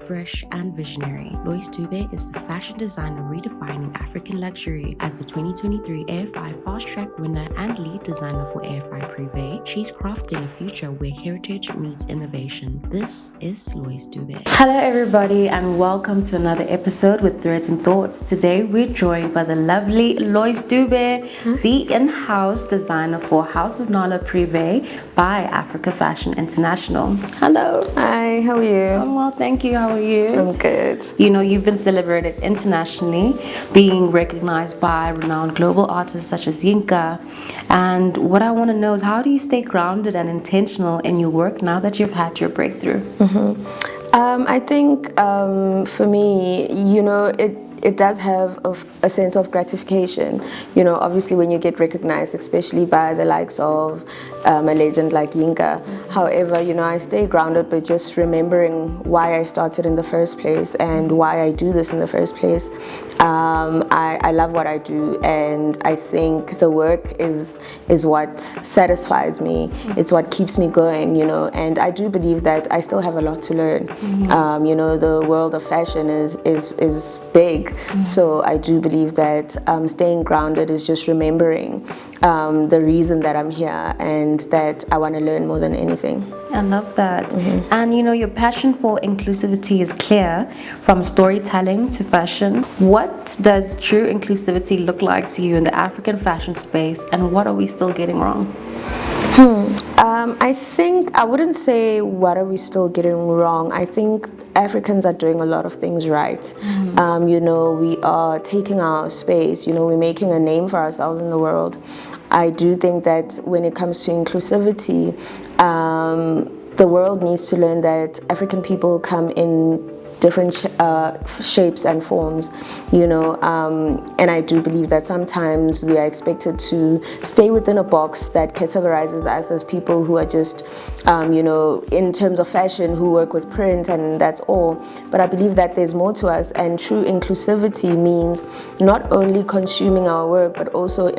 fresh, and visionary. Loice is the fashion designer redefining African luxury. As the 2023 afi Fastrack winner and lead designer for afi Privé, she's crafting a future where heritage meets innovation. This is Loice. Hello everybody and welcome to another episode with Threads and Thoughts. Today we're joined by the lovely Loice, the in-house designer for House of Nala Privé by Africa Fashion International. Hello. Hi, how are you? I'm well, thank you. How are you? I'm good. You know, you've been celebrated internationally, being recognized by renowned global artists such as Yinka. And what I want to know is, how do you stay grounded and intentional in your work now that you've had your breakthrough? I think for me, you know, it does have a sense of gratification. You know, obviously when you get recognized, especially by the likes of a legend like Yinka. However, you know, I stay grounded by just remembering why I started in the first place and why I do this in the first place. I love what I do, and I think the work is what satisfies me. It's what keeps me going, you know, and I do believe that I still have a lot to learn. You know, the world of fashion is big. So I do believe that staying grounded is just remembering the reason that I'm here and that I want to learn more than anything. I love that. And you know, your passion for inclusivity is clear, from storytelling to fashion. What does true inclusivity look like to you in the African fashion space, and what are we still getting wrong? I think I wouldn't say what are we still getting wrong. I think Africans are doing a lot of things right. You know, we are taking our space, you know, we're making a name for ourselves in the world. I do think that when it comes to inclusivity, the world needs to learn that African people come in different shapes and forms, you know, and I do believe that sometimes we are expected to stay within a box that categorizes us as people who are just, you know, in terms of fashion, who work with print, and that's all. But I believe that there's more to us, and true inclusivity means not only consuming our work, but also,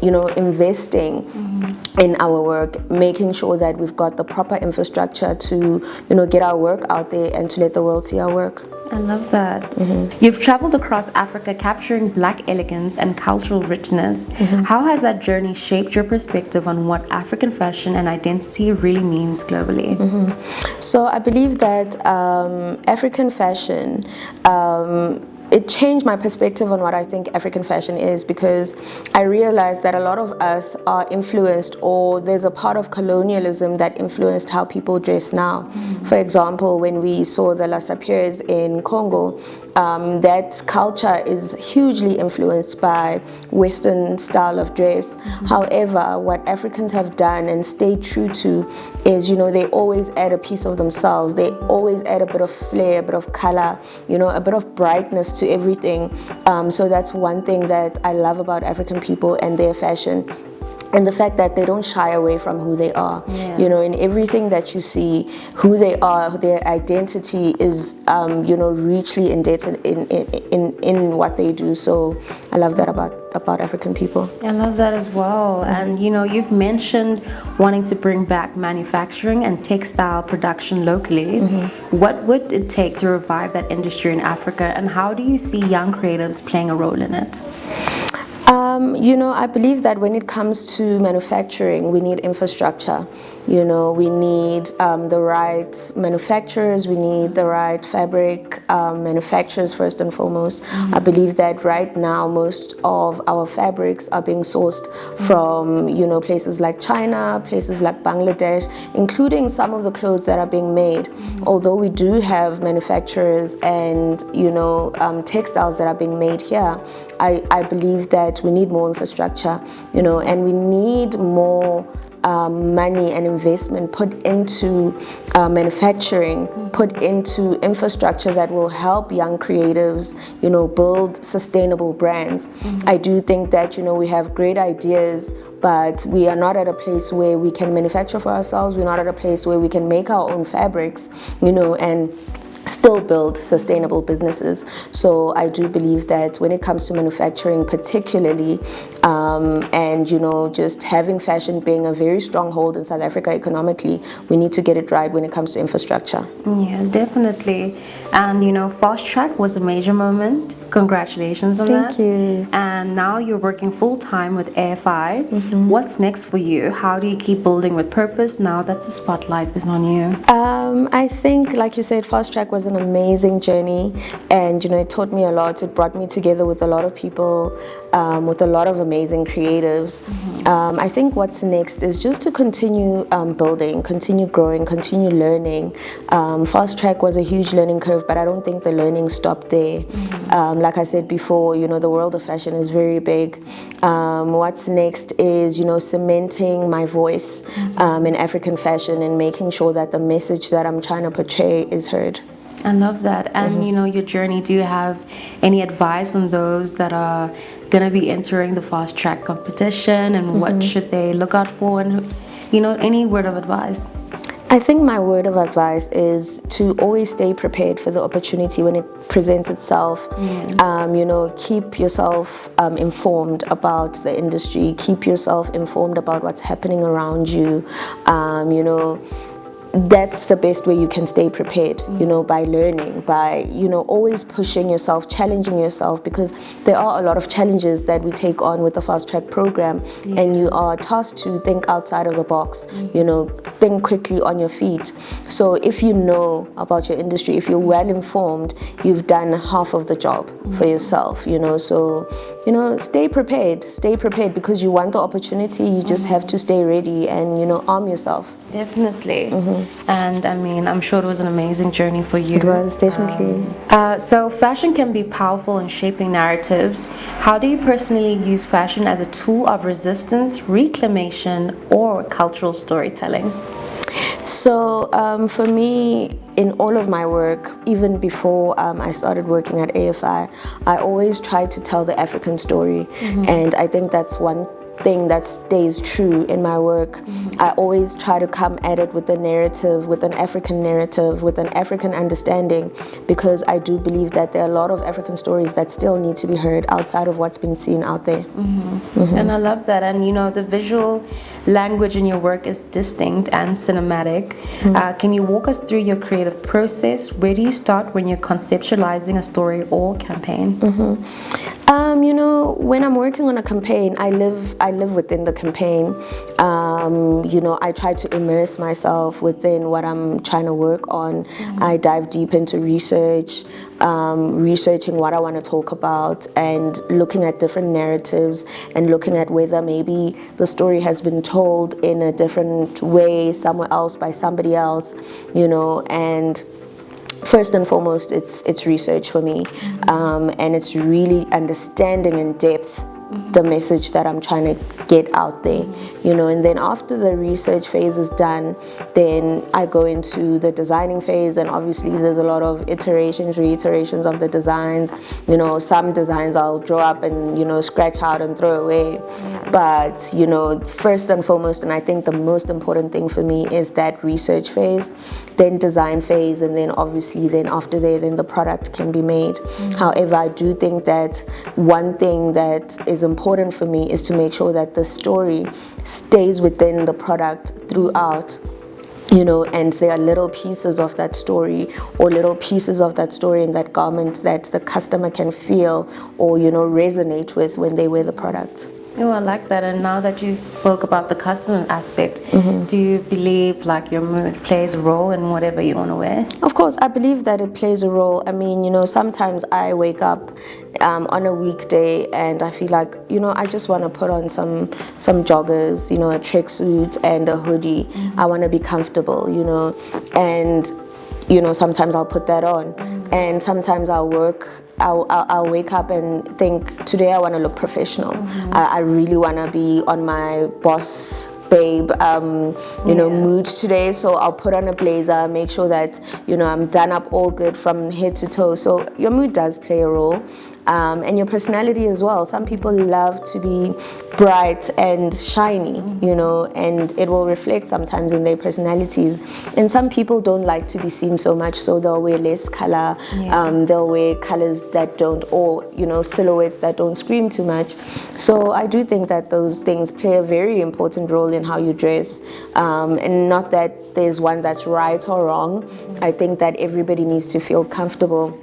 you know, investing in our work, making sure that we've got the proper infrastructure to, you know, get our work out there and to let the world see our work. I love that. You've traveled across Africa capturing Black elegance and cultural richness. How has that journey shaped your perspective on what African fashion and identity really means globally? So I believe that African fashion, it changed my perspective on what I think African fashion is, because I realized that a lot of us are influenced, or there's a part of colonialism that influenced how people dress now. For example, when we saw the Lasapiers in Congo, that culture is hugely influenced by Western style of dress. However, what Africans have done and stayed true to is, you know, they always add a piece of themselves. They always add a bit of flair, a bit of color, you know, a bit of brightness to everything. So that's one thing that I love about African people and their fashion. And the fact that they don't shy away from who they are. You know, in everything that you see, who they are, their identity is, you know, richly indebted in what they do. So I love that about African people. I love that as well. And you know, you've mentioned wanting to bring back manufacturing and textile production locally. What would it take to revive that industry in Africa, and how do you see young creatives playing a role in it? You know, I believe that when it comes to manufacturing, we need infrastructure. You know, we need the right manufacturers, we need the right fabric manufacturers first and foremost. I believe that right now most of our fabrics are being sourced from, you know, places like China, places like Bangladesh, including some of the clothes that are being made. Although we do have manufacturers and, you know, textiles that are being made here, I believe that we need more infrastructure, you know, and we need more money and investment put into manufacturing, put into infrastructure that will help young creatives, you know, build sustainable brands. I do think that, you know, we have great ideas, but we are not at a place where we can manufacture for ourselves. We're not at a place where we can make our own fabrics, you know, and still build sustainable businesses. So I do believe that when it comes to manufacturing particularly, and just having fashion being a very strong hold in South Africa economically, we need to get it right when it comes to infrastructure. Yeah, definitely. And Fastrack was a major moment. Congratulations on that. Thank you. And now you're working full time with AFI. What's next for you? How do you keep building with purpose now that the spotlight is on you? I think, like you said, Fastrack was an amazing journey, and it taught me a lot. It brought me together with a lot of people, with a lot of amazing creatives. I think what's next is just to continue building, continue growing, continue learning. Fastrack was a huge learning curve, but I don't think the learning stopped there. Like I said before, the world of fashion is very big. What's next is, cementing my voice in African fashion and making sure that the message that I'm trying to portray is heard. I love that. And your journey, do you have any advice on those that are going to be entering the Fastrack competition, and what should they look out for, and any word of advice? I think my word of advice is to always stay prepared for the opportunity when it presents itself. Keep yourself informed about the industry, keep yourself informed about what's happening around you. That's the best way you can stay prepared, by learning, by, always pushing yourself, challenging yourself, because there are a lot of challenges that we take on with the Fastrack program, and you are tasked to think outside of the box, think quickly on your feet. So if you know about your industry, if you're well informed, you've done half of the job for yourself, so, stay prepared because you want the opportunity. You just have to stay ready and, arm yourself. Definitely. And I'm sure it was an amazing journey for you. It was, definitely. So fashion can be powerful in shaping narratives. How do you personally use fashion as a tool of resistance, reclamation, or cultural storytelling? So for me, in all of my work, even before I started working at AFI, I always tried to tell the African story. And I think that's one thing that stays true in my work. I always try to come at it with a narrative, with an African narrative, with an African understanding, because I do believe that there are a lot of African stories that still need to be heard outside of what's been seen out there. And I love that. And the visual language in your work is distinct and cinematic. Can you walk us through your creative process? Where do you start when you're conceptualizing a story or campaign? When I'm working on a campaign, I live within the campaign. I try to immerse myself within what I'm trying to work on. I dive deep into research, researching what I want to talk about, and looking at different narratives and looking at whether maybe the story has been told in a different way somewhere else by somebody else, and first and foremost, it's research for me, and it's really understanding in depth the message that I'm trying to get out there, and then after the research phase is done, then I go into the designing phase, and obviously there's a lot of reiterations of the designs. Some designs I'll draw up and scratch out and throw away, but first and foremost, and I think the most important thing for me is that research phase, then design phase, and then obviously then after that, then the product can be made. However, I do think that one thing that is important for me is to make sure that the story stays within the product throughout, and there are little pieces of that story or little pieces of that story in that garment that the customer can feel or resonate with when they wear the product. Oh, I like that. And now that you spoke about the customer aspect, do you believe your mood plays a role in whatever you want to wear? Of course, I believe that it plays a role. Sometimes I wake up on a weekday and I feel like, I just want to put on some joggers, a tracksuit and a hoodie. I want to be comfortable, and sometimes I'll put that on, and sometimes I'll wake up and think, today I want to look professional. I really want to be on my boss babe mood today, so I'll put on a blazer, make sure that I'm done up all good from head to toe. So your mood does play a role, and your personality as well. Some people love to be bright and shiny, and it will reflect sometimes in their personalities. And some people don't like to be seen so much, so they'll wear less color. They'll wear colors that don't, or silhouettes that don't scream too much. So I do think that those things play a very important role in how you dress, and not that there's one that's right or wrong. I think that everybody needs to feel comfortable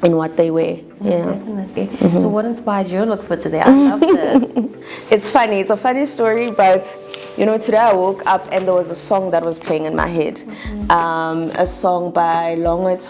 in what they wear. Definitely. So what inspired your look for today? I love this. It's funny. It's a funny story, but today I woke up and there was a song that was playing in my head. A song by Loice,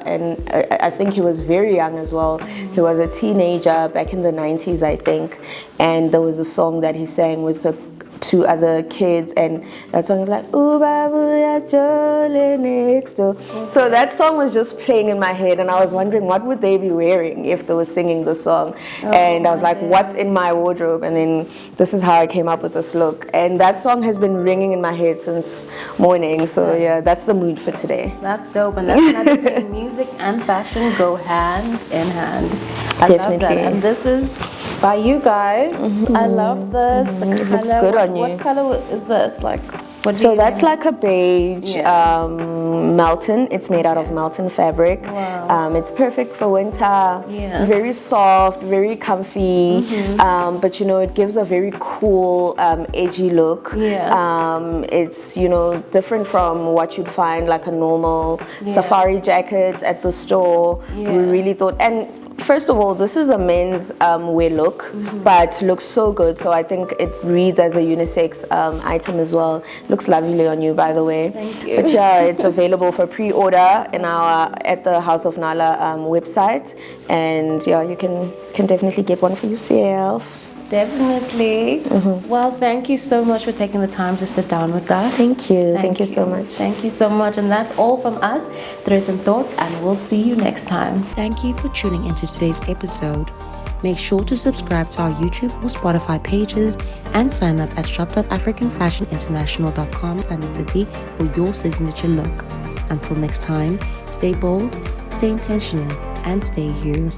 and I think he was very young as well. He was a teenager back in the 90s, I think. And there was a song that he sang with the 2 other kids, and that song is like "Ooh Babuya Jole next door." So that song was just playing in my head, and I was wondering what would they be wearing if they were singing the song. And I was like, what's in my wardrobe? And then this is how I came up with this look, and that song has been ringing in my head since morning. So yeah, that's the mood for today. That's dope. And that's another thing, music and fashion go hand in hand. I love that. And this is by you guys. I love this. The color. Looks good on you. What color is this? Like, what? So that's like a beige Melton. It's made out of Melton fabric. Wow. It's perfect for winter. Very soft, very comfy. But it gives a very cool, edgy look. It's different from what you'd find like a normal safari jacket at the store. We really thought, and first of all, this is a men's wear look, but looks so good. So I think it reads as a unisex item as well. Looks lovely on you, by the way. Thank you. But yeah, it's available for pre-order in our at the House of Nala website, and yeah, you can definitely get one for yourself. Definitely. Well, thank you so much for taking the time to sit down with us. Thank you. Thank you so much. Thank you so much. And that's all from us, Threads and Thoughts, and we'll see you next time. Thank you for tuning into today's episode. Make sure to subscribe to our YouTube or Spotify pages and sign up at shop.africanfashioninternational.com City for your signature look. Until next time, stay bold, stay intentional, and stay you.